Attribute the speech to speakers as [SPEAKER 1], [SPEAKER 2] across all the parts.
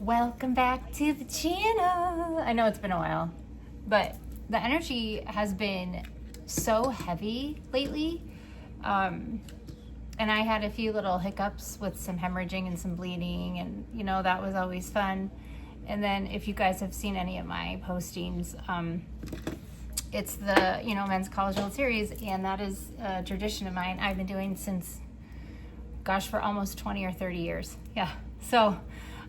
[SPEAKER 1] Welcome back to the channel. I know it's been a while, but the energy has been so heavy lately. And I had a few little hiccups with some hemorrhaging and some bleeding, and that was always fun. And then if you guys have seen any of my postings, it's the Men's College World Series, and that is a tradition of mine I've been doing since, gosh, for almost 20 or 30 years. Yeah. So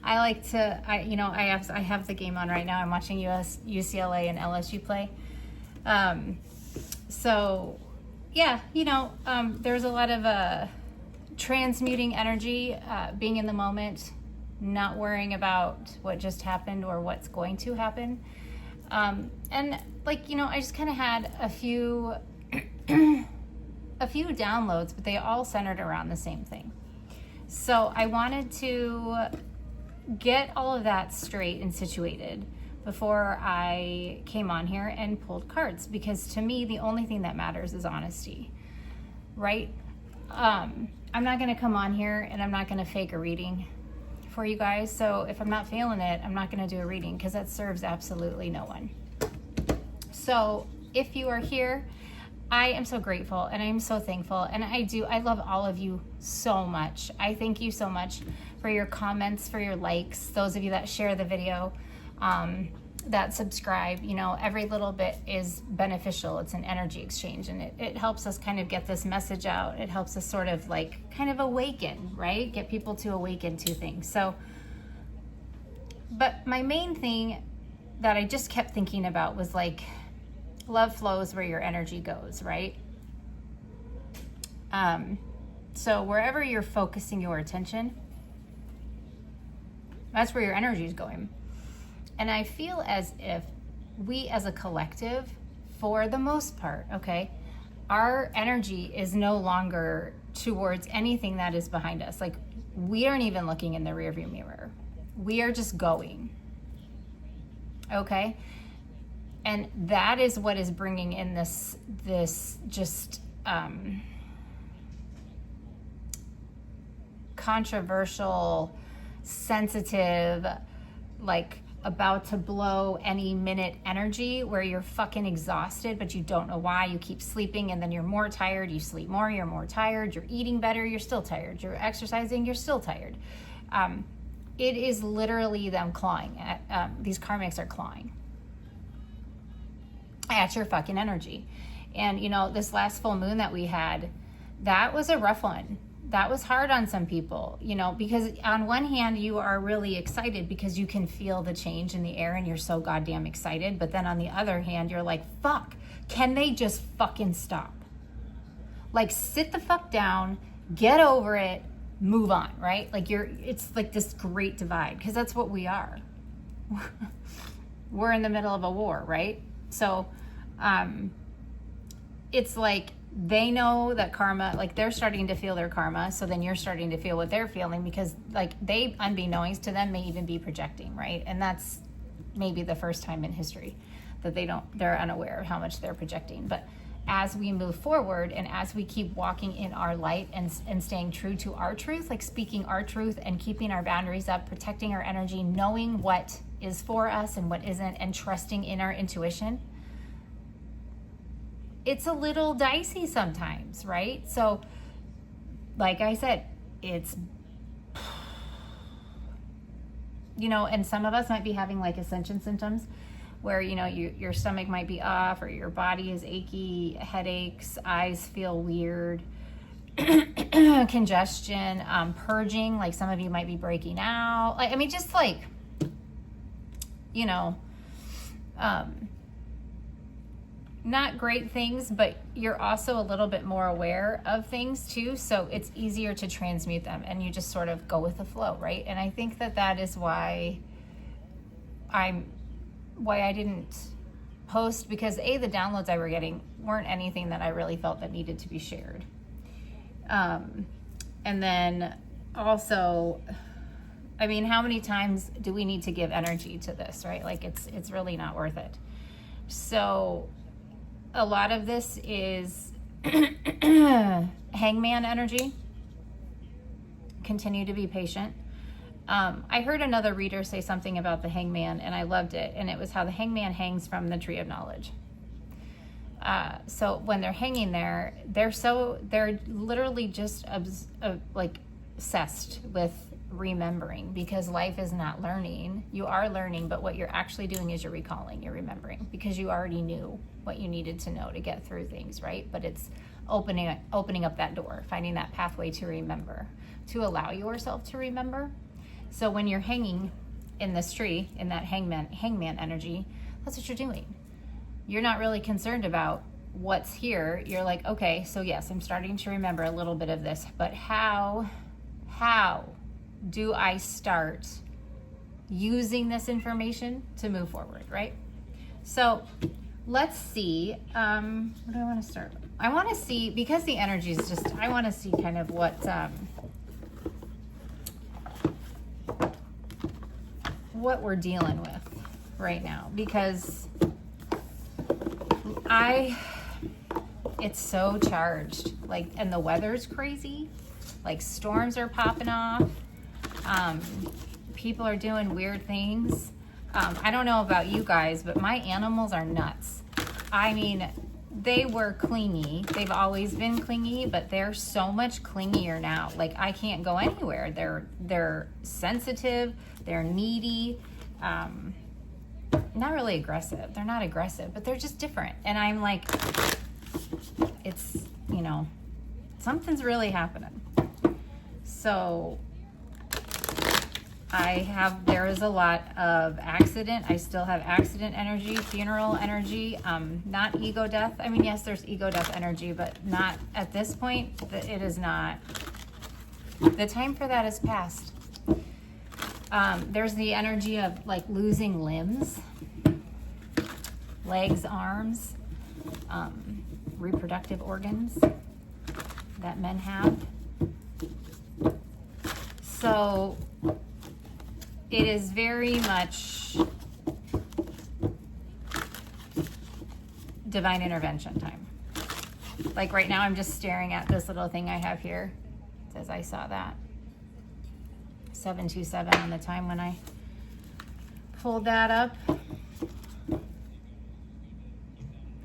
[SPEAKER 1] I like to, I have the game on right now. I'm watching UCLA and LSU play. So yeah, there's a lot of transmuting energy, being in the moment, not worrying about what just happened or what's going to happen. And I just kind of had a few downloads, but they all centered around the same thing. So I wanted to get all of that straight and situated before I came on here and pulled cards, because to me, the only thing that matters is honesty, right? I'm not going to come on here and I'm not going to fake a reading for you guys. So if I'm not feeling it, I'm not going to do a reading, because that serves absolutely no one. So if you are here, I am so grateful and I am so thankful, and I love all of you so much. I thank you so much for your comments, for your likes, those of you that share the video, that subscribe. Every little bit is beneficial. It's an energy exchange, and it helps us kind of get this message out. It helps us sort of kind of awaken, right? Get people to awaken to things. So, but my main thing that I just kept thinking about was love flows where your energy goes, right? So wherever you're focusing your attention, that's where your energy is going. And I feel as if we as a collective, for the most part, okay, our energy is no longer towards anything that is behind us. We aren't even looking in the rearview mirror. We are just going, okay? And that is what is bringing in this just controversial, sensitive, about to blow any minute energy, where you're fucking exhausted, but you don't know why. You keep sleeping, and then you're more tired. You sleep more, you're more tired. You're eating better, you're still tired. You're exercising, you're still tired. It is literally them clawing at, these karmics are clawing at your fucking energy. And this last full moon that we had, that was a rough one. That was hard on some people, because on one hand you are really excited because you can feel the change in the air and you're so goddamn excited. But then on the other hand, you're like, fuck, can they just fucking stop? Sit the fuck down, get over it, move on, right? It's this great divide, because that's what we are. We're in the middle of a war, right? So it's they know that karma, they're starting to feel their karma, so then you're starting to feel what they're feeling, because they, unbeknownst to them, may even be projecting, right? And that's maybe the first time in history that they're unaware of how much they're projecting. But as we move forward, and as we keep walking in our light and staying true to our truth, speaking our truth and keeping our boundaries up, protecting our energy, knowing what is for us and what isn't, and trusting in our intuition, it's a little dicey sometimes, right? So, like I said, it's, and some of us might be having ascension symptoms, where, your stomach might be off, or your body is achy, headaches, eyes feel weird, congestion, purging, some of you might be breaking out. Not great things, but you're also a little bit more aware of things too, so it's easier to transmute them, and you just sort of go with the flow, right? And I think that is why I didn't post, because the downloads I were getting weren't anything that I really felt that needed to be shared. And then also, how many times do we need to give energy to this, right? It's really not worth it. So a lot of this is hangman energy. Continue to be patient. I heard another reader say something about the hangman, and I loved it. And it was how the hangman hangs from the tree of knowledge. So when they're hanging there, they're literally just like obsessed with remembering, because life is not learning. You are learning, but what you're actually doing is you're recalling, you're remembering, because you already knew what you needed to know to get through things, right? But it's opening up that door, finding that pathway to remember, to allow yourself to remember. So when you're hanging in this tree, in that hangman energy, that's what you're doing. You're not really concerned about what's here. You're like, okay, so yes, I'm starting to remember a little bit of this, but how do I start using this information to move forward, right? So let's see, what do I want to start with? I want to see, because the energy is just, I want to see kind of what we're dealing with right now, because it's so charged, like, and the weather's crazy, like storms are popping off. People are doing weird things. I don't know about you guys, but my animals are nuts. I mean, they were clingy. They've always been clingy, but they're so much clingier now. Like, I can't go anywhere. They're sensitive. They're needy. Not really aggressive. They're not aggressive, but they're just different. And I'm like, it's, you know, something's really happening. So there is a lot of accident. I still have accident energy, funeral energy, not ego death. I mean, yes, there's ego death energy, but not at this point. It is not. The time for that is past. There's the energy of like losing limbs, legs, arms, reproductive organs that men have. So it is very much divine intervention time. Like right now, I'm just staring at this little thing I have here. It says I saw that. 727 on the time when I pulled that up.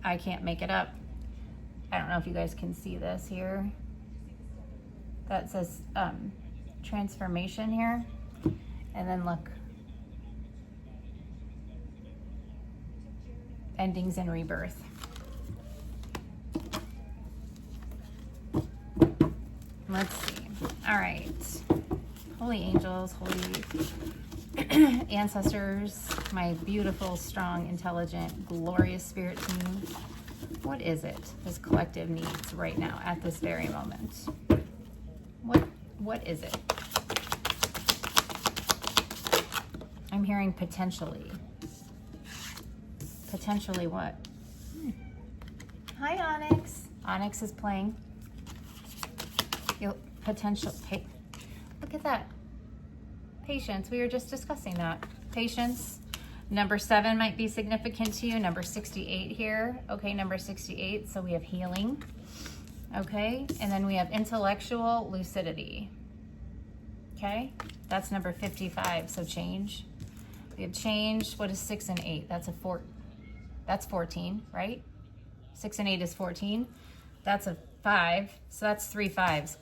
[SPEAKER 1] I can't make it up. I don't know if you guys can see this here. That says transformation here. And then look. Endings and rebirth. Let's see. All right. Holy angels, holy ancestors, my beautiful, strong, intelligent, glorious spirit team. What is it this collective needs right now at this very moment? What is it? I'm hearing potentially. Potentially what? Hi, Onyx. Onyx is playing. Potential. Hey, look at that. Patience. We were just discussing that. Patience. Number 7 might be significant to you. Number 68 here. Okay, number 68. So we have healing. Okay, and then we have intellectual lucidity. Okay, that's number 55. So change. We have change. What is 6 and 8? That's 14, right? 6 and 8 is 14. That's a 5. So that's 3 5s.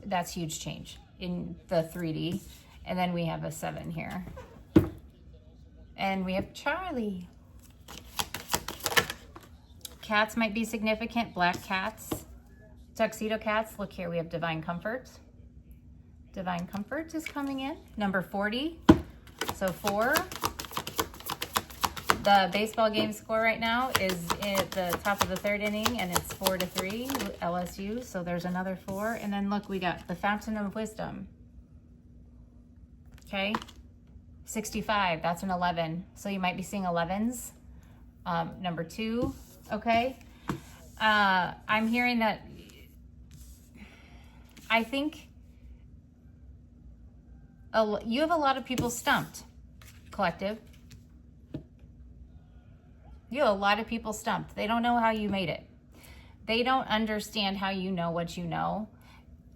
[SPEAKER 1] That's huge change in the 3D. And then we have a 7 here. And we have Charlie. Cats might be significant. Black cats. Tuxedo cats. Look here, we have divine comfort. Divine comfort is coming in. Number 40. So 4. The baseball game score right now is at the top of the 3rd inning, and it's 4-3 LSU. So there's another 4. And then look, we got the Fountain of Wisdom. Okay. 65, that's an 11. So you might be seeing 11s. Number 2, okay. I'm hearing that, I think you have a lot of people stumped, collective. You have a lot of people stumped. They don't know how you made it. They don't understand how you know what you know.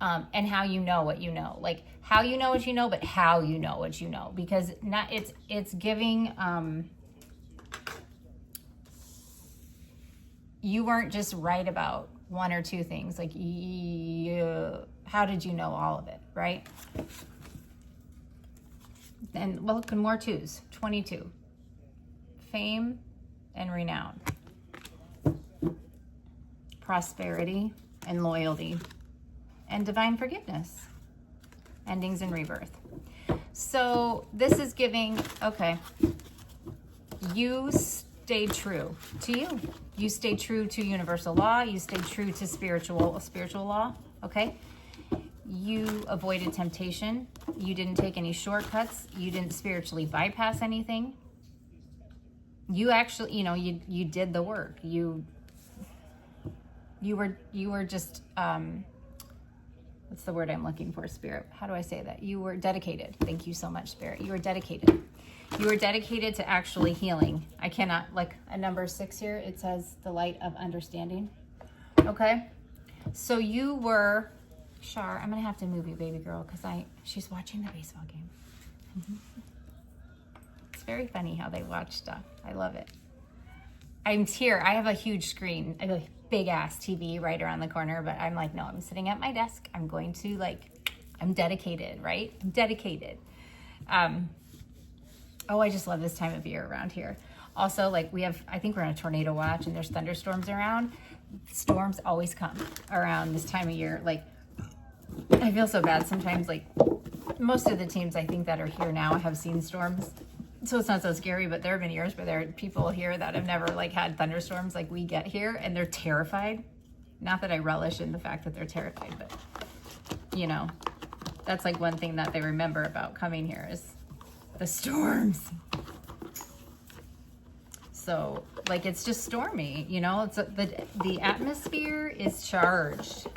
[SPEAKER 1] and how you know what you know. Like how you know what you know, but how you know what you know. Because not it's giving you weren't just right about one or two things. Like how did you know all of it, right? And look, more twos. 22. Fame and renown. Prosperity and loyalty. And divine forgiveness. Endings and rebirth. So this is giving, okay, you stayed true to you. You stayed true to universal law. You stayed true to spiritual law, okay? You avoided temptation. You didn't take any shortcuts. You didn't spiritually bypass anything. You actually, you did the work. You were just, what's the word I'm looking for, Spirit? How do I say that? You were dedicated. Thank you so much, Spirit. You were dedicated. You were dedicated to actually healing. I cannot, like a number 6 here, it says the light of understanding. Okay? So you were, Shar, I'm going to have to move you, baby girl, because she's watching the baseball game. It's very funny how they watch stuff. I love it. I'm here. I have a huge screen, a big ass TV right around the corner, but I'm like, no, I'm sitting at my desk. I'm going to I'm dedicated, right? I'm dedicated. Oh, I just love this time of year around here. Also, I think we're on a tornado watch and there's thunderstorms around. Storms always come around this time of year. I feel so bad sometimes. Most of the teams I think that are here now have seen storms. So it's not so scary, but there have been years where there are people here that have never had thunderstorms like we get here, and they're terrified. Not that I relish in the fact that they're terrified, but that's one thing that they remember about coming here is the storms. So it's just stormy, it's the atmosphere is charged.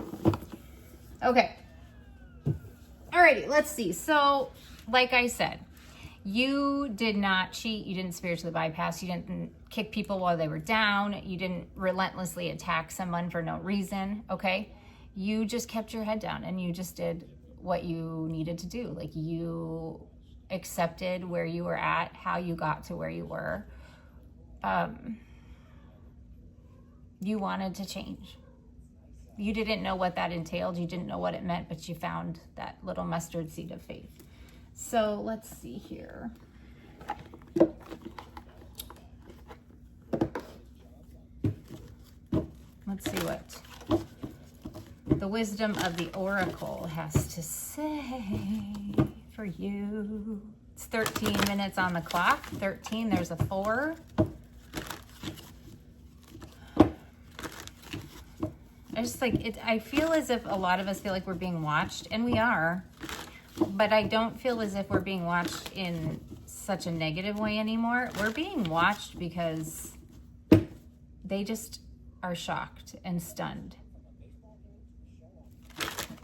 [SPEAKER 1] Okay. Alrighty, let's see. So like I said, you did not cheat. You didn't spiritually bypass. You didn't kick people while they were down. You didn't relentlessly attack someone for no reason. Okay. You just kept your head down and you just did what you needed to do. You accepted where you were at, how you got to where you were. You wanted to change. You didn't know what that entailed. You didn't know what it meant, but you found that little mustard seed of faith. So let's see here. Let's see what the wisdom of the oracle has to say for you. It's 13 minutes on the clock. 13, there's a 4. I feel as if a lot of us feel like we're being watched, and we are. But I don't feel as if we're being watched in such a negative way anymore. We're being watched because they just are shocked and stunned.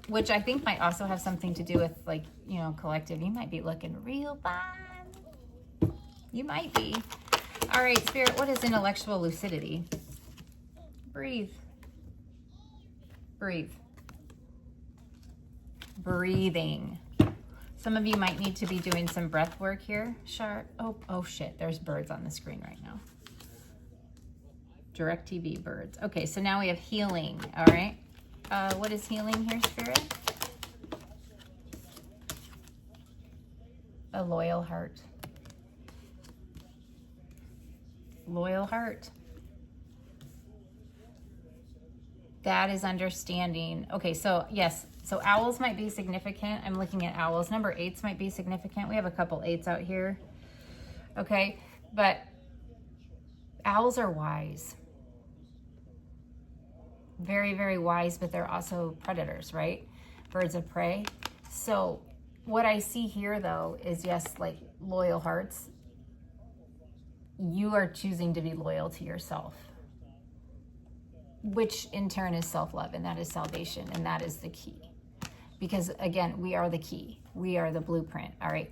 [SPEAKER 1] Which I think might also have something to do with collective. You might be looking real fun. You might be. All right, Spirit, what is intellectual lucidity? Breathe. Breathe. Breathing. Some of you might need to be doing some breath work here. Oh shit, there's birds on the screen right now. Direct TV birds. Okay, so now we have healing, all right? What is healing here, Spirit? A loyal heart. Loyal heart. That is understanding. Okay, so yes. So owls might be significant. I'm looking at owls. Number 8s might be significant. We have a couple 8s out here. Okay, but owls are wise. Very, very wise, but they're also predators, right? Birds of prey. So what I see here, though, is yes, loyal hearts. You are choosing to be loyal to yourself, which in turn is self-love, and that is salvation, and that is the key. Because again, we are the key. We are the blueprint, all right?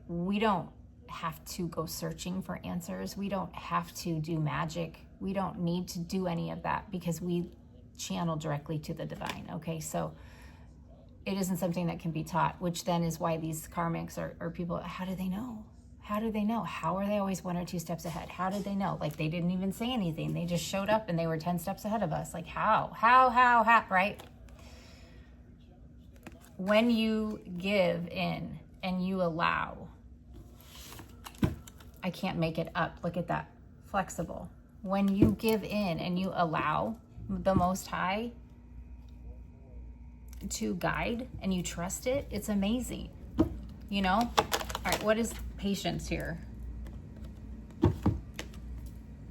[SPEAKER 1] We don't have to go searching for answers. We don't have to do magic. We don't need to do any of that because we channeled directly to the divine. Okay, so it isn't something that can be taught, which then is why these karmics are people, how do they know? How do they know? How are they always 1 or 2 steps ahead? How did they know? Like, they didn't even say anything. They just showed up and they were 10 steps ahead of us. Like, how, right? When you give in and you allow, I can't make it up. Look at that, flexible. When you give in and you allow the Most High to guide and you trust it, it's amazing, you know? All right, what is patience here?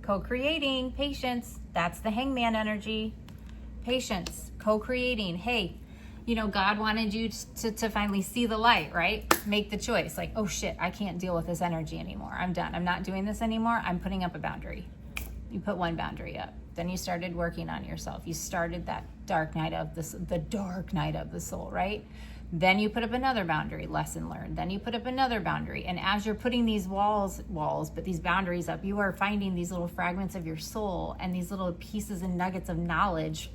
[SPEAKER 1] Co-creating, patience. That's the hangman energy. Patience, co-creating. Hey, you know, God wanted you to finally see the light, right? Make the choice. Like, oh shit, I can't deal with this energy anymore. I'm done. I'm not doing this anymore. I'm putting up a boundary. You put one boundary up. Then you started working on yourself. You started that dark night of the dark night of the soul, right? Then you put up another boundary, lesson learned. Then you put up another boundary. And as you're putting these but these boundaries up, you are finding these little fragments of your soul and these little pieces and nuggets of knowledge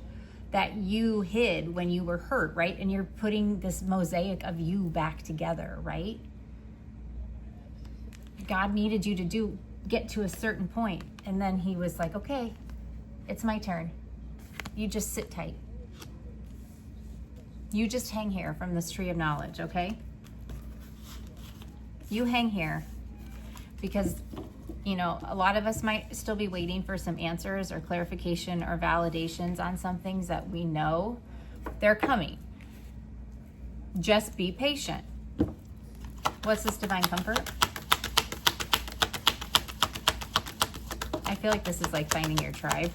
[SPEAKER 1] that you hid when you were hurt, right? And you're putting this mosaic of you back together, right? God needed you to get to a certain point. And then he was like, okay, it's my turn. You just sit tight. You just hang here from this tree of knowledge, okay? You hang here because, you know, a lot of us might still be waiting for some answers or clarification or validations on some things that we know they're coming. Just be patient. What's this divine comfort? I feel like this is like finding your tribe.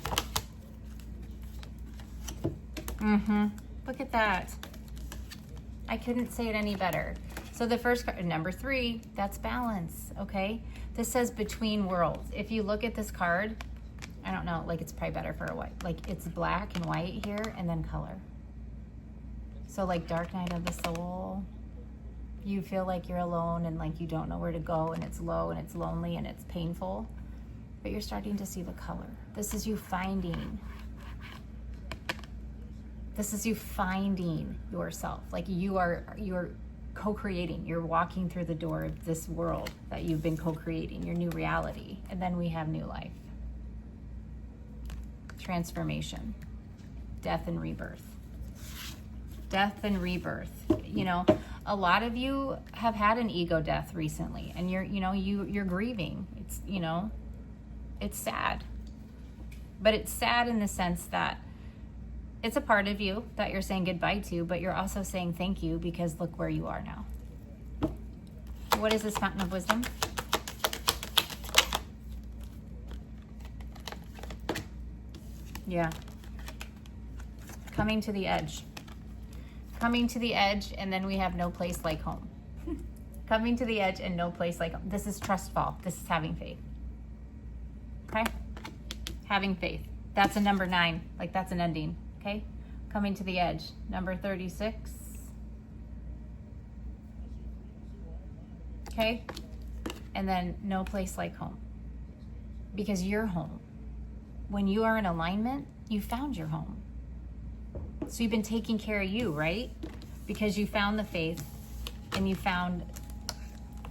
[SPEAKER 1] Look at that. I couldn't say it any better. So the first card, number 3, that's balance, okay? This says between worlds. If you look at this card, I don't know, like it's probably better for a white. Like it's black and white here and then color. So like dark night of the soul, you feel like you're alone and like you don't know where to go and it's low and it's lonely and it's painful, but you're starting to see the color. This is you finding. This is you finding yourself. Like you're co-creating. You're walking through the door of this world that you've been co-creating, your new reality. And then we have new life. Transformation. Death and rebirth. Death and rebirth. You know, a lot of you have had an ego death recently and you're grieving. It's, you know, it's sad. But it's sad in the sense that it's a part of you that you're saying goodbye to, but you're also saying thank you because look where you are now. What is this fountain of wisdom? Yeah. Coming to the edge. Coming to the edge, and then we have no place like home. Coming to the edge and no place like home. This is trust fall. This is having faith. Okay? Having faith. That's a number 9. Like that's an ending. Okay, coming to the edge. Number 36. Okay, and then no place like home. Because you're home. When you are in alignment, you found your home. So you've been taking care of you, right? Because you found the faith and you found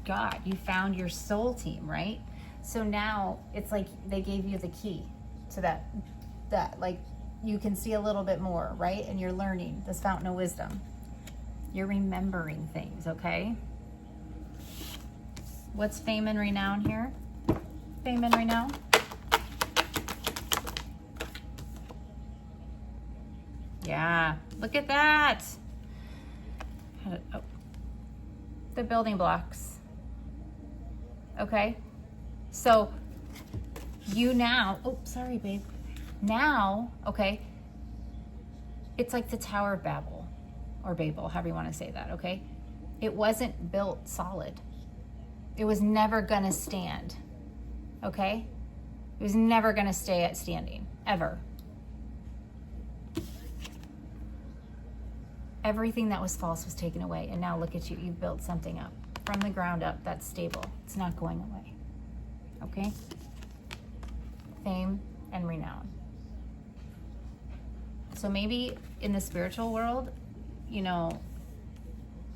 [SPEAKER 1] God. You found your soul team, right? So now it's like they gave you the key to that like you can see a little bit more, right? And you're learning this fountain of wisdom. You're remembering things, okay? What's fame and renown here? Fame and renown. Yeah, look at that. The building blocks. Okay, so you now, oh, sorry, babe. Now, okay, it's like the Tower of Babel, or Babel, however you want to say that, okay? It wasn't built solid. It was never gonna stand, okay? It was never gonna stay at standing, ever. Everything that was false was taken away, and now look at you, you've built something up from the ground up that's stable. It's not going away, okay? Fame and renown. So maybe in the spiritual world, you know,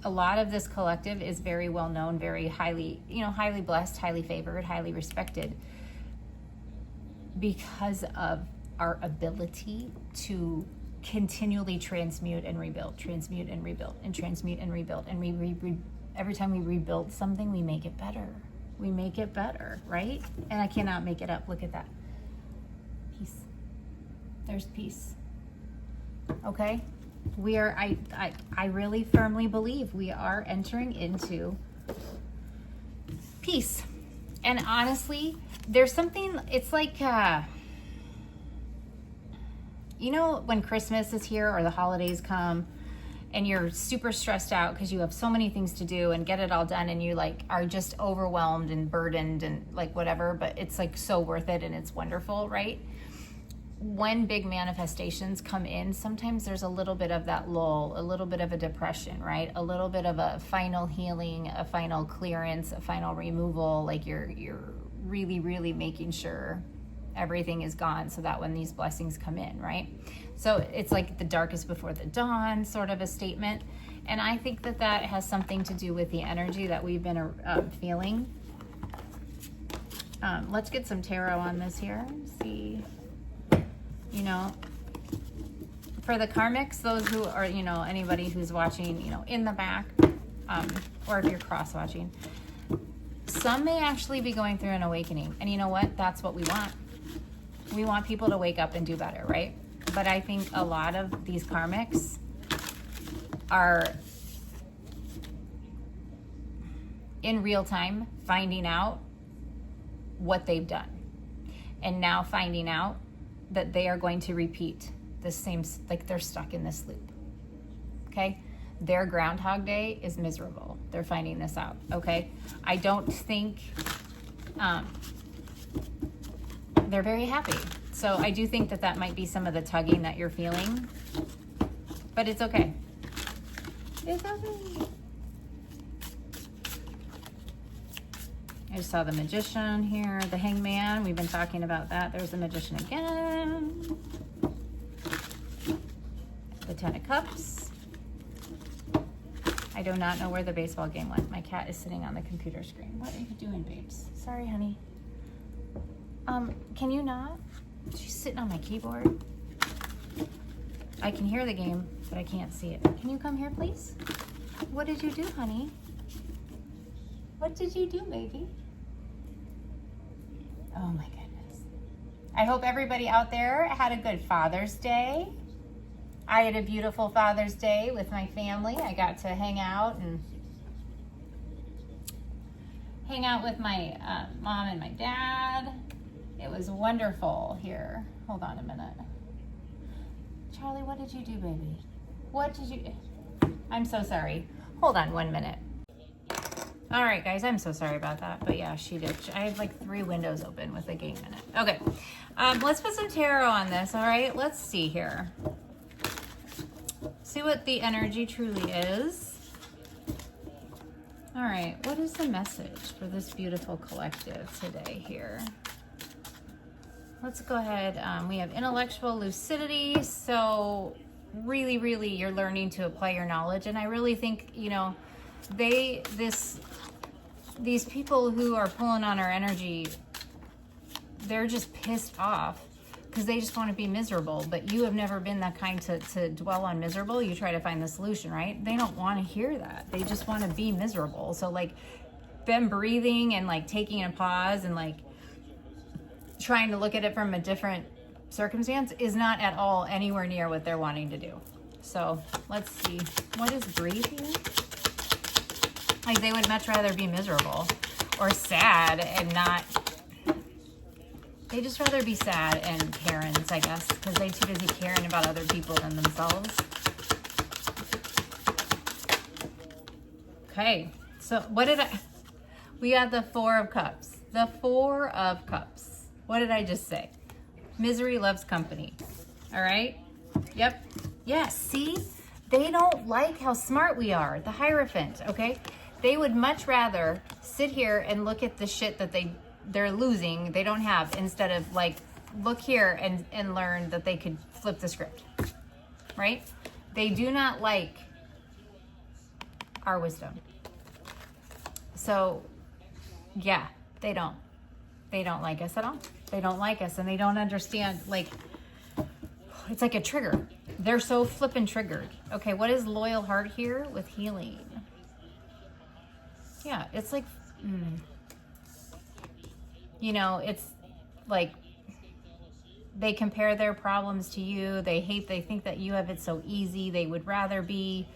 [SPEAKER 1] a lot of this collective is very well known, very highly, you know, highly blessed, highly favored, highly respected because of our ability to continually transmute and rebuild, transmute and rebuild, and transmute and rebuild. And every time we rebuild something, we make it better. We make it better, right? And I cannot make it up. Look at that. Peace. There's peace. Okay? We are, I really firmly believe we are entering into peace. And honestly, there's something, it's like, you know, when Christmas is here or the holidays come and you're super stressed out because you have so many things to do and get it all done, and you like are just overwhelmed and burdened and like whatever, but it's like so worth it and it's wonderful, right? When big manifestations come in, sometimes there's a little bit of that lull, a little bit of a depression, right? A little bit of a final healing, a final clearance, a final removal. Like you're really, really making sure everything is gone so that when these blessings come in, right? So it's like the darkest before the dawn sort of a statement. And I think that that has something to do with the energy that we've been feeling. Let's get some tarot on this here. See. You know, for the karmics, those who are, you know, anybody who's watching, you know, in the back, or if you're cross watching, some may actually be going through an awakening. And you know what? That's what we want. We want people to wake up and do better, right? But I think a lot of these karmics are in real time finding out what they've done. And now finding out that they are going to repeat the same, like they're stuck in this loop, okay? Their Groundhog Day is miserable. They're finding this out, okay? I don't think they're very happy. So I do think that that might be some of the tugging that you're feeling, but it's okay. It's okay. I just saw the Magician here, the Hangman. We've been talking about that. There's the Magician again. The Ten of Cups. I do not know where the baseball game went. My cat is sitting on the computer screen. What are you doing, babes? Sorry, honey. Can you not? She's sitting on my keyboard. I can hear the game, but I can't see it. Can you come here, please? What did you do, honey? What did you do, baby? Oh my goodness. I hope everybody out there had a good Father's Day. I had a beautiful Father's Day with my family. I got to hang out with my mom and my dad. It was wonderful here. Hold on a minute. Charlie, what did you do, baby? What did you do? I'm so sorry. Hold on 1 minute. All right, guys, I'm so sorry about that. But yeah, she did. I have like 3 windows open with a game in it. Okay, let's put some tarot on this, all right? Let's see here. See what the energy truly is. All right, what is the message for this beautiful collective today here? Let's go ahead. We have intellectual lucidity. So really, really, you're learning to apply your knowledge. And I really think, you know, these people who are pulling on our energy, they're just pissed off because they just want to be miserable. But you have never been that kind to dwell on miserable. You try to find the solution, right? They don't want to hear that. They just want to be miserable. So like them breathing and like taking a pause and like trying to look at it from a different circumstance is not at all anywhere near what they're wanting to do. So let's see. What is breathing? Like they would much rather be miserable or sad and not, they just rather be sad and Karens, I guess, because they're too busy caring about other people than themselves. Okay, so what did we got the 4 of Cups. The 4 of Cups. What did I just say? Misery loves company. All right? Yep. Yes, see? They don't like how smart we are. The Hierophant, okay? They would much rather sit here and look at the shit that they're losing, they don't have, instead of like look here and learn that they could flip the script. right? They do not like our wisdom. So yeah, they don't like us at all. They don't like us, and they don't understand, like, it's like a trigger. They're so flippin' triggered. Okay, what is loyal heart here with healing? Yeah, it's like, you know, it's like they compare their problems to you. They think that you have it so easy. They would rather be,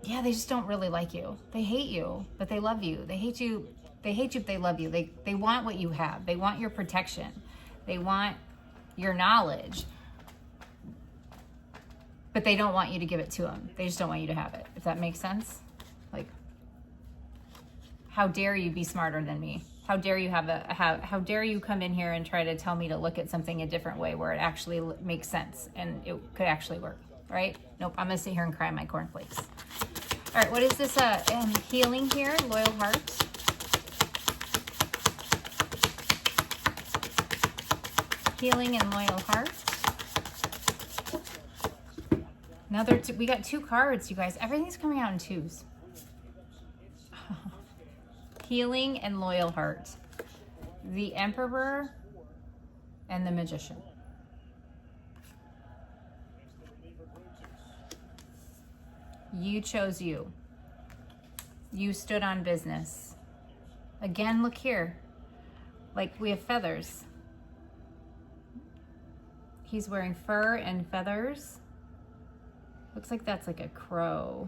[SPEAKER 1] yeah, they just don't really like you. They hate you, but they love you. They hate you, but they love you. They want what you have. They want your protection. They want your knowledge, but they don't want you to give it to them. They just don't want you to have it, if that makes sense. Like, how dare you be smarter than me? How dare you how dare you come in here and try to tell me to look at something a different way where it actually makes sense and it could actually work, right? Nope, I'm gonna sit here and cry my cornflakes. All right, what is this healing here? Loyal heart. Healing and loyal heart. Another we got 2 cards, you guys. Everything's coming out in 2s. Healing and loyal heart. The Emperor and the Magician. You chose you. You stood on business. Again, look here. Like, we have feathers. He's wearing fur and feathers. Looks like that's like a crow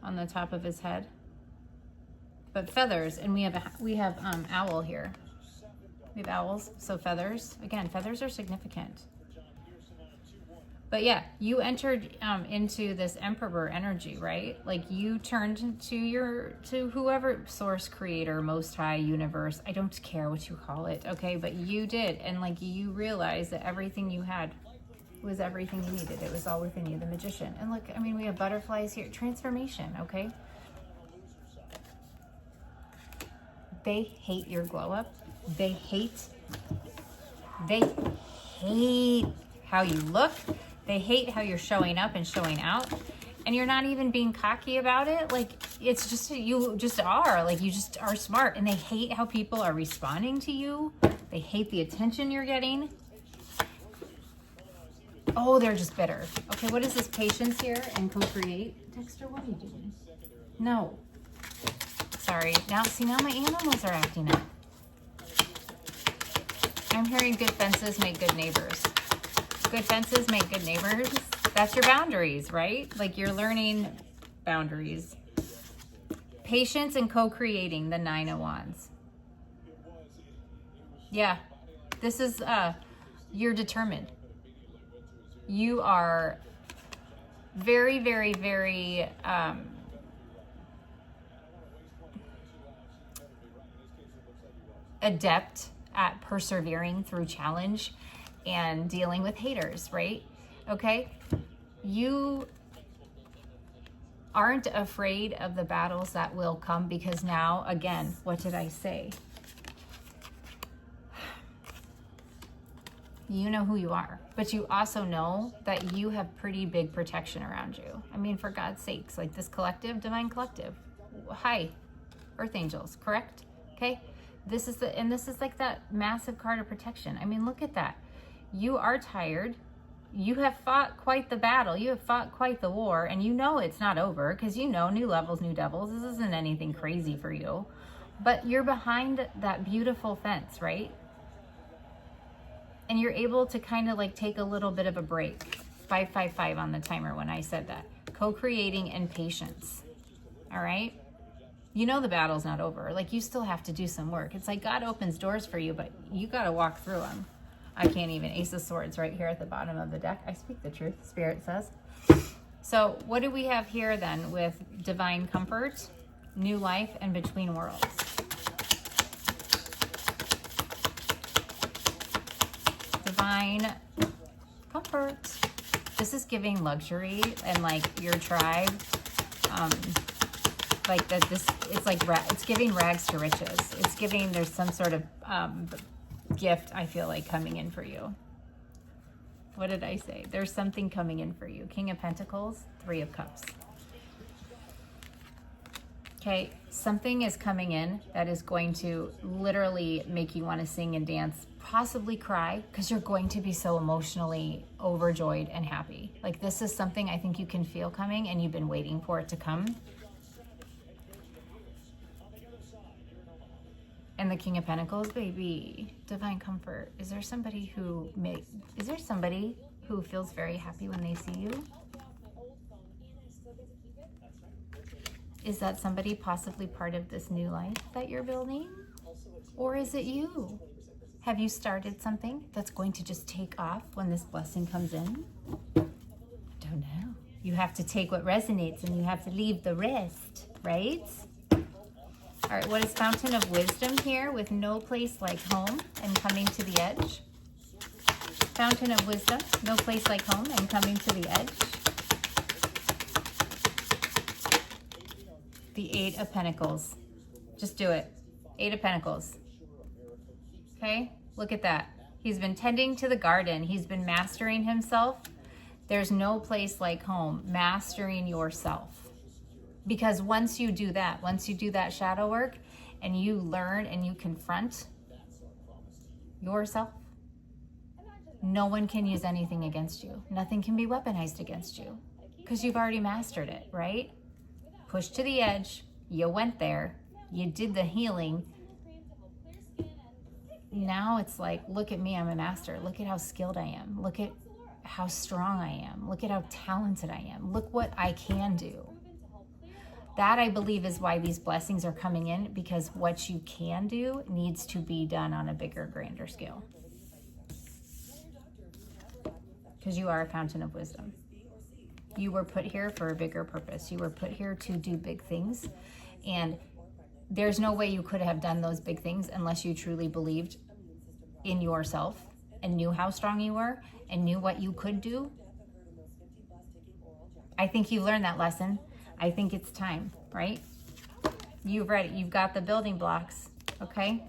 [SPEAKER 1] on the top of his head. But feathers, and we have owl here. We have owls, so feathers. Again, feathers are significant. But yeah, you entered into this Emperor energy, right? Like, you turned to whoever, source, creator, most high, universe. I don't care what you call it, okay? But you did, and like, you realized that everything you had was everything you needed. It was all within you, the Magician. And look, I mean, we have butterflies here. Transformation, okay? They hate your glow up. They hate how you look. They hate how you're showing up and showing out. And you're not even being cocky about it. Like, it's just, you just are. Like, you just are smart. And they hate how people are responding to you. They hate the attention you're getting. Oh, they're just bitter. Okay, what is this? Patience here and co-create. Dexter, what are you doing? No. Sorry. Now my animals are acting up. I'm hearing good fences make good neighbors. Good fences make good neighbors. That's your boundaries, right? Like, you're learning boundaries. Patience and co-creating, the 9 of Wands. Yeah, this is, you're determined. You are very, very, very, adept at persevering through challenge and dealing with haters, right? Okay? You aren't afraid of the battles that will come, because now, again, what did I say? You know who you are, but you also know that you have pretty big protection around you. I mean, for God's sakes, like, this collective, divine collective. Hi, Earth angels, correct? Okay? This is like that massive card of protection. I mean, look at that. You are tired. You have fought quite the battle. You have fought quite the war, and you know it's not over, because you know, new levels, new devils. This isn't anything crazy for you, but you're behind that beautiful fence, right? And you're able to kind of like take a little bit of a break. 555 on the timer when I said that. Co-creating and patience. All right? You know the battle's not over. Like, you still have to do some work. It's like God opens doors for you, but you got to walk through them. I can't even. Ace of Swords right here at the bottom of the deck. I speak the truth, Spirit says. So what do we have here then with divine comfort, new life, and between worlds? Divine comfort. This is giving luxury and like your tribe. Like that. This. It's like it's giving rags to riches. It's giving. There's some sort of gift, I feel like, coming in for you. What did I say? There's something coming in for you. King of Pentacles, Three of Cups. Okay, something is coming in that is going to literally make you want to sing and dance, possibly cry, because you're going to be so emotionally overjoyed and happy. Like, this is something I think you can feel coming, and you've been waiting for it to come. And the King of Pentacles, baby, divine comfort. Is there somebody who feels very happy when they see you? Is that somebody possibly part of this new life that you're building? Or is it you? Have you started something that's going to just take off when this blessing comes in? Don't know. You have to take what resonates and you have to leave the rest, right? All right, what is Fountain of Wisdom here with no place like home and coming to the edge? Fountain of Wisdom, no place like home and coming to the edge. The Eight of Pentacles. Just do it. Eight of Pentacles. Okay, look at that. He's been tending to the garden. He's been mastering himself. There's no place like home. Mastering yourself. Because once you do that shadow work and you learn and you confront yourself, no one can use anything against you. Nothing can be weaponized against you because you've already mastered it, right? Push to the edge. You went there. You did the healing. Now it's like, look at me, I'm a master. Look at how skilled I am. Look at how strong I am. Look at how talented I am. Look what I can do. That, I believe, is why these blessings are coming in, because what you can do needs to be done on a bigger, grander scale. Because you are a fountain of wisdom. You were put here for a bigger purpose. You were put here to do big things. And there's no way you could have done those big things unless you truly believed in yourself and knew how strong you were and knew what you could do. I think you learned that lesson. I think it's time, right? You've read it. You've got the building blocks, okay?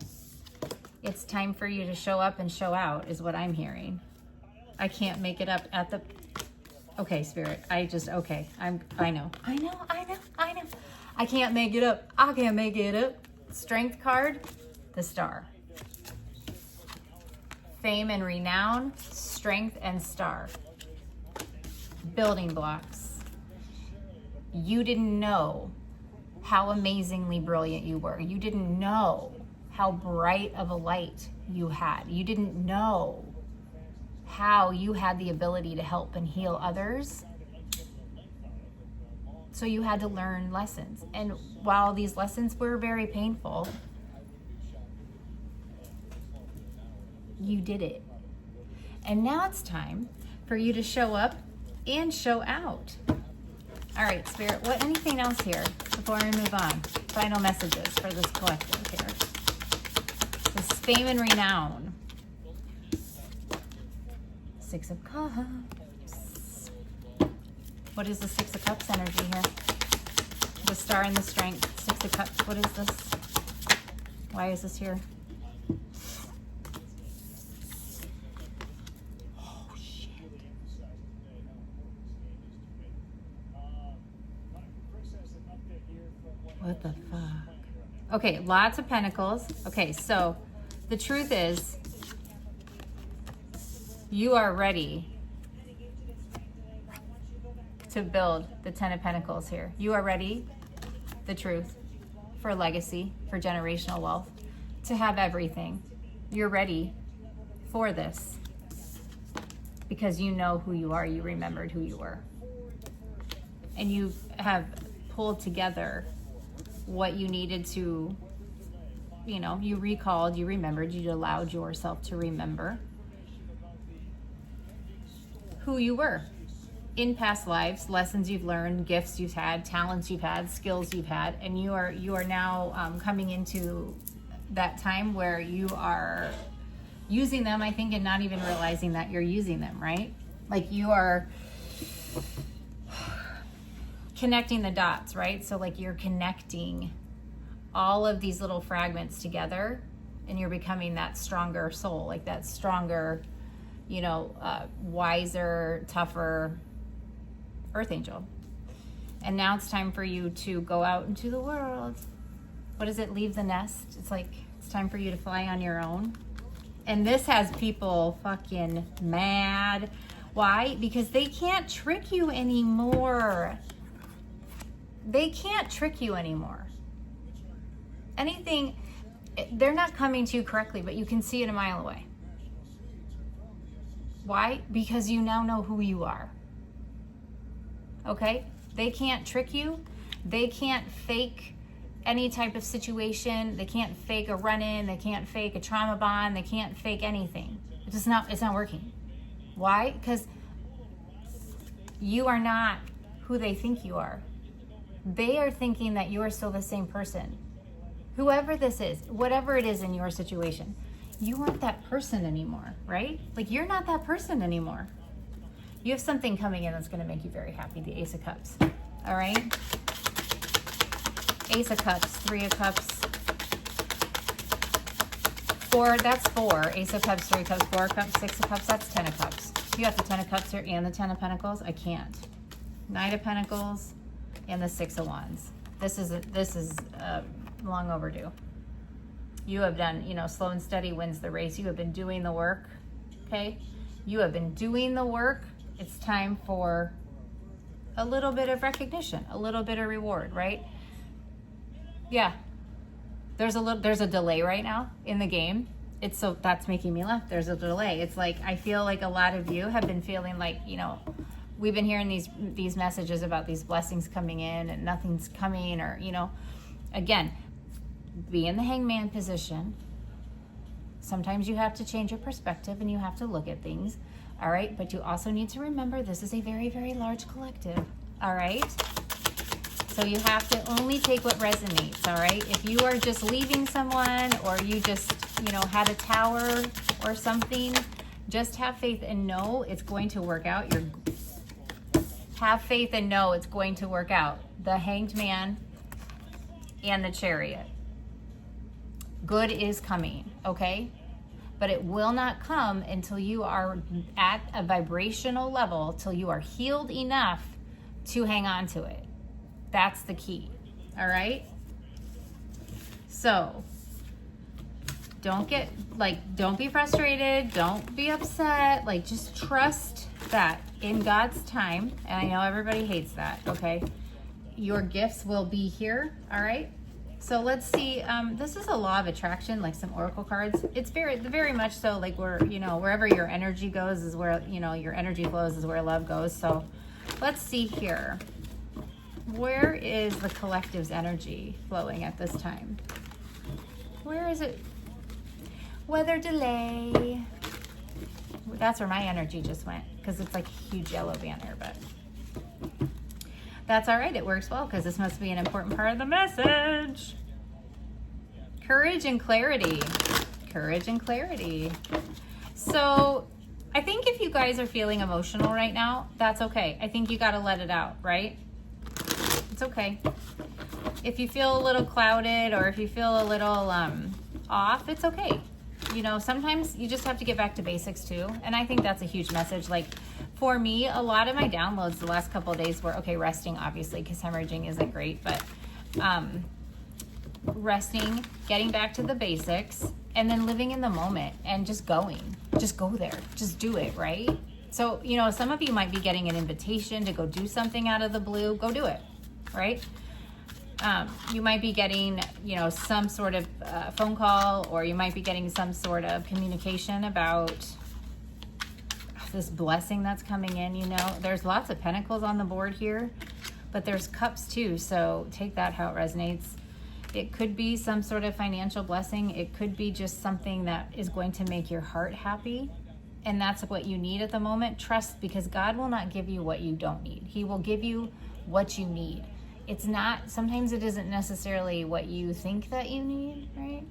[SPEAKER 1] It's time for you to show up and show out is what I'm hearing. I can't make it up at the... Okay, Spirit, I know. I can't make it up. I can't make it up. Strength card, the Star. Fame and renown, strength and star. Building blocks. You didn't know how amazingly brilliant you were. You didn't know how bright of a light you had. You didn't know how you had the ability to help and heal others. So you had to learn lessons. And while these lessons were very painful, you did it. And now it's time for you to show up and show out. All right, Spirit, anything else here before I move on? Final messages for this collective here. This fame and renown. Six of Cups. What is the Six of Cups energy here? The Star and the Strength. Six of Cups. What is this? Why is this here? Oh, shit. What the fuck? Okay, lots of pentacles. Okay, so the truth is, you are ready to build the Ten of Pentacles here. You are ready, the truth, for legacy, for generational wealth, to have everything. You're ready for this because you know who you are. You remembered who you were. And you have pulled together what you needed to, you recalled, you remembered, you allowed yourself to remember who you were in past lives, lessons you've learned, gifts you've had, talents you've had, skills you've had, and you are now coming into that time where you are using them, I think, and not even realizing that you're using them, right? Like you are connecting the dots, right? So like you're connecting all of these little fragments together and you're becoming that stronger soul, like that stronger wiser, tougher earth angel. And now it's time for you to go out into the world. What is it? Leave the nest. It's like, it's time for you to fly on your own. And this has people fucking mad. Why? Because they can't trick you anymore. They can't trick you anymore. Anything, they're not coming to you correctly, but you can see it a mile away. Why? Because you now know who you are. Okay? They can't trick you. They can't fake any type of situation. They can't fake a run-in. They can't fake a trauma bond. They can't fake anything. It's not working. Why? Because you are not who they think you are. They are thinking that you are still the same person. Whoever this is, whatever it is in your situation, you aren't that person anymore, right? Like, you're not that person anymore. You have something coming in that's going to make you very happy, the Ace of Cups. All right? Ace of Cups, Three of Cups, Four, that's four. Ace of Cups, Three of Cups, Four of Cups, Six of Cups, that's 10 of Cups. You got the 10 of Cups here and the 10 of Pentacles? I can't. Knight of Pentacles and the Six of Wands. This is long overdue. You have done, slow and steady wins the race. You have been doing the work, okay? You have been doing the work. It's time for a little bit of recognition, a little bit of reward, right? Yeah. There's a delay right now in the game. That's making me laugh. There's a delay. It's like, I feel like a lot of you have been feeling like, we've been hearing these messages about these blessings coming in and nothing's coming, or, again, be in the hangman position. Sometimes you have to change your perspective and you have to look at things. All right. But you also need to remember this is a very, very large collective. All right. So you have to only take what resonates. All right. If you are just leaving someone, or you just, had a tower or something, just have faith and know it's going to work out. Have faith and know it's going to work out. The Hanged Man and the Chariot. Good is coming, okay? But it will not come until you are at a vibrational level, till you are healed enough to hang on to it. That's the key, all right? So, don't be frustrated, don't be upset, just trust that in God's time, and I know everybody hates that, okay? Your gifts will be here, all right? So let's see, this is a law of attraction, like some oracle cards. It's very, very much so, wherever your energy goes is where, your energy flows is where love goes. So let's see here. Where is the collective's energy flowing at this time? Where is it? Weather delay. That's where my energy just went, because it's like a huge yellow banner, but that's all right. It works well, because this must be an important part of the message. Courage and clarity. Courage and clarity. So I think if you guys are feeling emotional right now, that's okay. I think you got to let it out, right? It's okay. If you feel a little clouded, or if you feel a little off, it's okay. Sometimes you just have to get back to basics too. And I think that's a huge message. For me, a lot of my downloads the last couple of days were, okay, resting, obviously, because hemorrhaging isn't great, but resting, getting back to the basics, and then living in the moment and just going. Just go there. Just do it, right? So, some of you might be getting an invitation to go do something out of the blue. Go do it, right? You might be getting, some sort of phone call, or you might be getting some sort of communication about this blessing that's coming in. There's lots of pentacles on the board here, but there's cups too. So take that how it resonates. It could be some sort of financial blessing. It could be just something that is going to make your heart happy. And that's what you need at the moment. Trust, because God will not give you what you don't need. He will give you what you need. It's not, sometimes it isn't necessarily what you think that you need, right?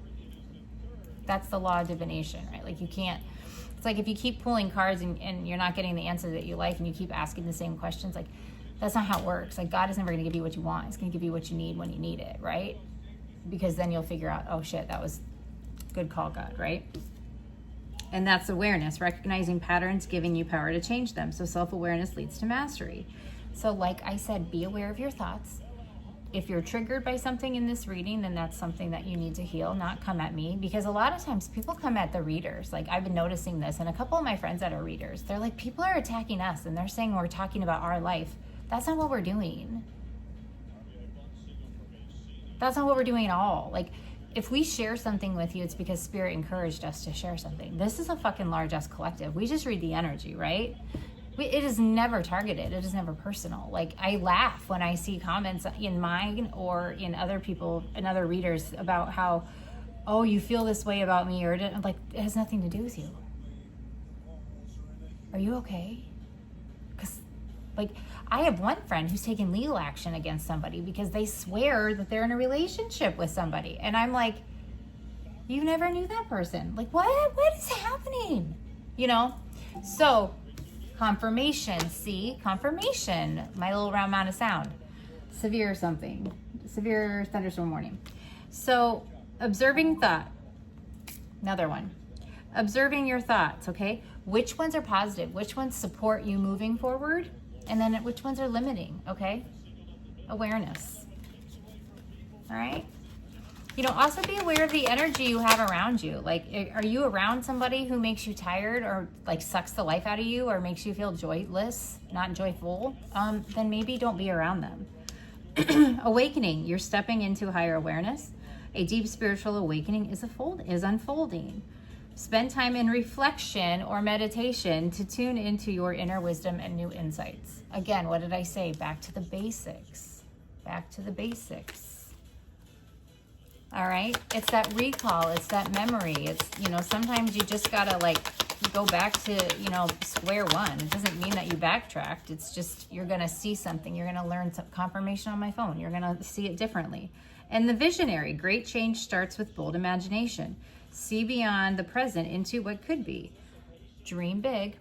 [SPEAKER 1] That's the law of divination, right? You can't, it's like if you keep pulling cards and you're not getting the answer that you like, and you keep asking the same questions, that's not how it works. God is never going to give you what you want. He's going to give you what you need when you need it, right? Because then you'll figure out, oh shit, that was good call, God, right? And that's awareness, recognizing patterns, giving you power to change them. So self-awareness leads to mastery. So like I said, be aware of your thoughts. If you're triggered by something in this reading, then that's something that you need to heal, not come at me. Because a lot of times people come at the readers. Like I've been noticing this, and a couple of my friends that are readers, they're like, people are attacking us and they're saying we're talking about our life. That's not what we're doing. That's not what we're doing at all. Like, if we share something with you, it's because Spirit encouraged us to share something. This is a fucking large-ass collective. We just read the energy, right? It is never targeted. It is never personal. Like, I laugh when I see comments in mine or in other people and other readers about how, oh, you feel this way about me, or like, it has nothing to do with you. Are you okay? Because, like, I have one friend who's taken legal action against somebody because they swear that they're in a relationship with somebody. And I'm like, you never knew that person. Like, what is happening? You know? So, confirmation, see? Confirmation. My little round mound of sound. Severe something. Severe thunderstorm warning. So, observing thought. Another one. Observing your thoughts, okay? Which ones are positive? Which ones support you moving forward? And then which ones are limiting, okay? Awareness. All right? You know, also be aware of the energy you have around you. Like, are you around somebody who makes you tired or like sucks the life out of you or makes you feel joyless, not joyful? Then maybe don't be around them. Awakening, you're stepping into higher awareness. A deep spiritual awakening is unfolding. Spend time in reflection or meditation to tune into your inner wisdom and new insights. Again, what did I say? Back to the basics. Back to the basics. All right? It's that recall. It's that memory. It's, you know, sometimes you just got to like go back to, you know, square one. It doesn't mean that you backtracked. It's just you're going to see something. You're going to learn some confirmation on my phone. You're going to see it differently. And the visionary, great change starts with bold imagination. See beyond the present into what could be. Dream big.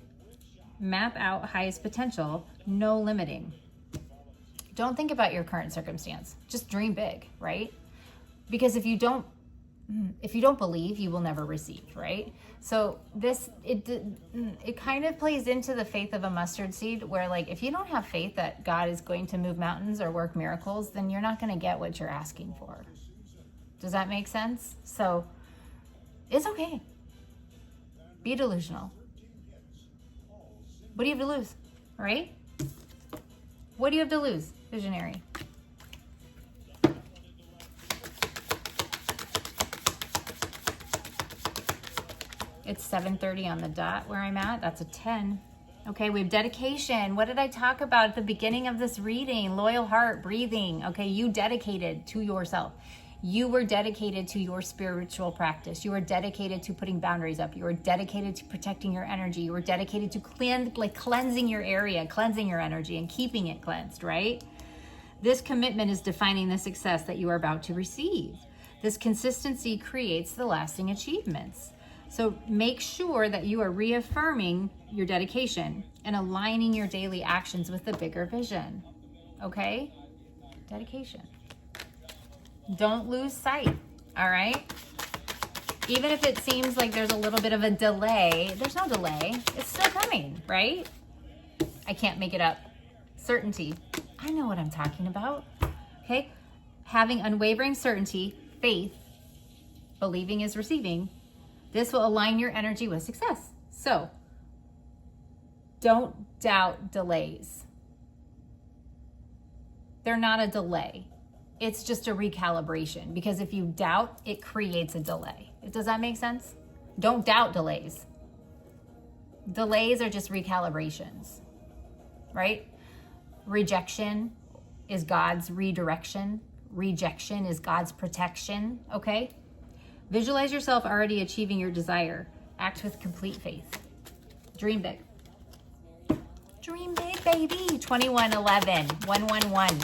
[SPEAKER 1] Map out highest potential. No limiting. Don't think about your current circumstance. Just dream big, right? Because if you don't believe, you will never receive, right? So it kind of plays into the faith of a mustard seed, where like if you don't have faith that God is going to move mountains or work miracles, then you're not going to get what you're asking for. Does that make sense? So it's okay. Be delusional. What do you have to lose, right? What do you have to lose, visionary? It's 7:30 on the dot where I'm at. That's a 10. Okay, we have dedication. What did I talk about at the beginning of this reading? Loyal heart, breathing. Okay, you dedicated to yourself. You were dedicated to your spiritual practice. You were dedicated to putting boundaries up. You were dedicated to protecting your energy. You were dedicated to cleansing your area, cleansing your energy, and keeping it cleansed, right? This commitment is defining the success that you are about to receive. This consistency creates the lasting achievements. So make sure that you are reaffirming your dedication and aligning your daily actions with the bigger vision. Okay? Dedication. Don't lose sight, all right? Even if it seems like there's a little bit of a delay, there's no delay. It's still coming, right? I can't make it up. Certainty. I know what I'm talking about, okay? Having unwavering certainty, faith, believing is receiving, this will align your energy with success. So, don't doubt delays. They're not a delay. It's just a recalibration, because if you doubt, it creates a delay. Does that make sense? Don't doubt delays. Delays are just recalibrations, right? Rejection is God's redirection. Rejection is God's protection, okay? Visualize yourself already achieving your desire. Act with complete faith. Dream big. Dream big, baby. 2111, 111.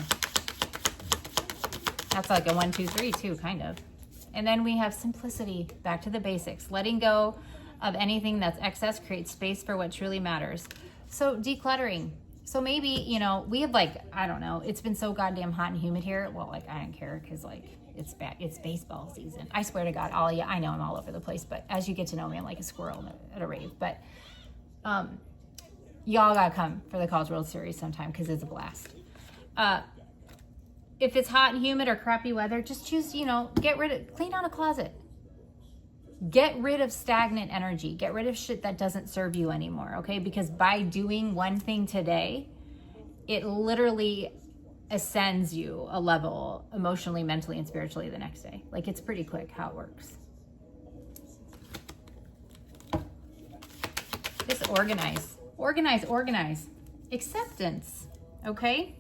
[SPEAKER 1] That's like a 1, 2, 3 too, kind of. And then we have simplicity, back to the basics. Letting go of anything that's excess creates space for what truly matters. So decluttering. So maybe, you know, we have like, I don't know, it's been so goddamn hot and humid here. Well, like, I don't care because like it's baseball season. I swear to God, I know I'm all over the place, but as you get to know me, I'm like a squirrel at a rave. But y'all gotta come for the College World Series sometime because it's a blast. If it's hot and humid or crappy weather, just choose, you know, clean out a closet. Get rid of stagnant energy. Get rid of shit that doesn't serve you anymore, okay? Because by doing one thing today, it literally ascends you a level emotionally, mentally, and spiritually the next day. Like, it's pretty quick how it works. Just organize. Organize. Acceptance, okay?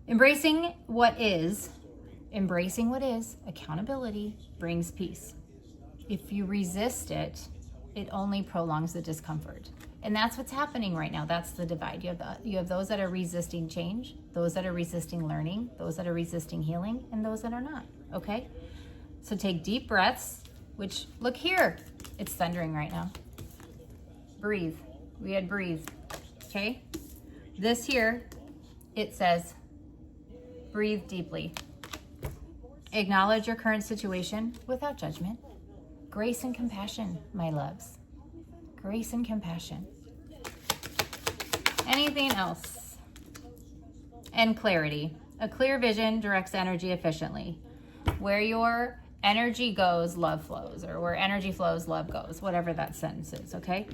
[SPEAKER 1] Embracing what is, accountability brings peace. If you resist it, it only prolongs the discomfort. And that's what's happening right now. That's the divide. You have those that are resisting change, those that are resisting learning, those that are resisting healing, and those that are not, okay? So take deep breaths, which, look here, it's thundering right now. Breathe. We had breathe, okay? This here, it says, breathe deeply. Acknowledge your current situation without judgment. Grace and compassion, my loves. Grace and compassion. Anything else? And clarity. A clear vision directs energy efficiently. Where your energy goes, love flows. Or where energy flows, love goes. Whatever that sentence is, okay?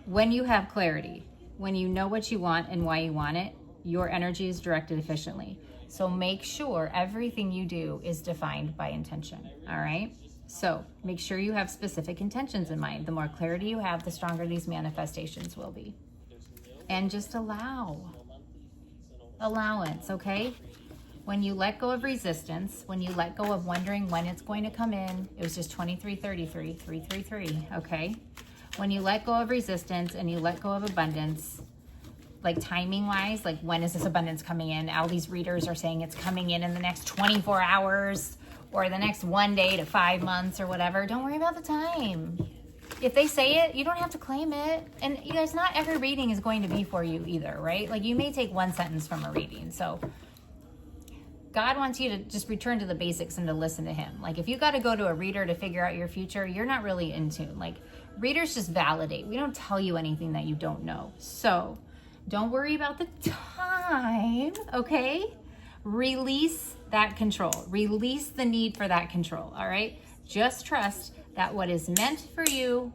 [SPEAKER 1] When you have clarity, when you know what you want and why you want it, your energy is directed efficiently. So make sure everything you do is defined by intention, all right? So make sure you have specific intentions in mind. The more clarity you have, the stronger these manifestations will be. And just allowance, okay? When you let go of resistance, when you let go of wondering when it's going to come in, it was just 2333, 333, okay? When you let go of resistance and you let go of abundance, like timing wise, like when is this abundance coming in? All these readers are saying it's coming in the next 24 hours or the next 1 day to 5 months or whatever. Don't worry about the time. If they say it, you don't have to claim it. And you guys, not every reading is going to be for you either, right? Like you may take one sentence from a reading. So God wants you to just return to the basics and to listen to him. Like if you got to go to a reader to figure out your future, you're not really in tune. Like readers just validate. We don't tell you anything that you don't know. So don't worry about the time, okay? Release that control. Release the need for that control, all right? Just trust that what is meant for you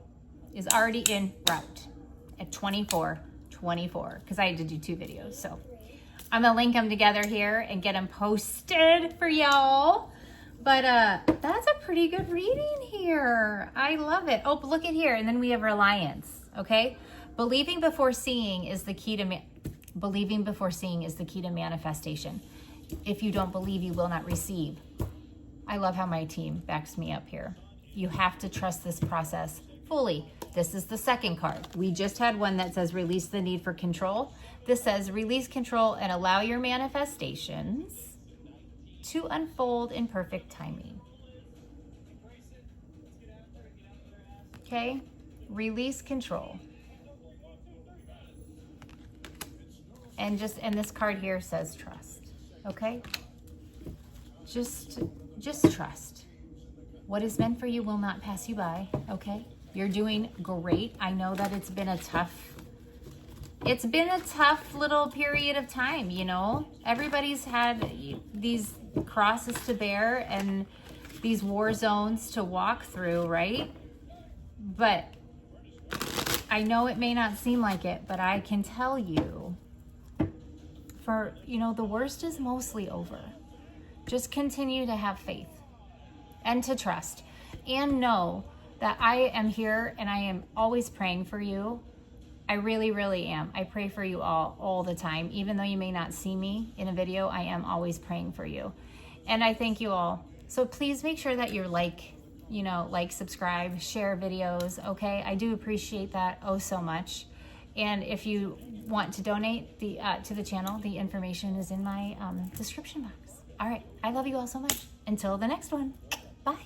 [SPEAKER 1] is already en route at 24/24, because I had to do 2 videos. So I'm gonna link them together here and get them posted for y'all. But that's a pretty good reading here. I love it. Oh, but look at here. And then we have reliance, okay? Believing before seeing is the key to manifestation. If you don't believe, you will not receive. I love how my team backs me up here. You have to trust this process fully. This is the second card. We just had one that says release the need for control. This says release control and allow your manifestations to unfold in perfect timing. Okay? Release control. And this card here says trust. Okay? Just trust. What is meant for you will not pass you by, okay? You're doing great. I know that it's been a tough little period of time, you know? Everybody's had these crosses to bear and these war zones to walk through, right? But I know it may not seem like it, but I can tell you, the worst is mostly over. Just continue to have faith and to trust and know that I am here and I am always praying for you. I really, really am. I pray for you all the time. Even though you may not see me in a video, I am always praying for you. And I thank you all. So please make sure that you're like, subscribe, share videos, okay? I do appreciate that so much. And if you want to donate to the channel, the information is in my description box. All right, I love you all so much. Until the next one, bye.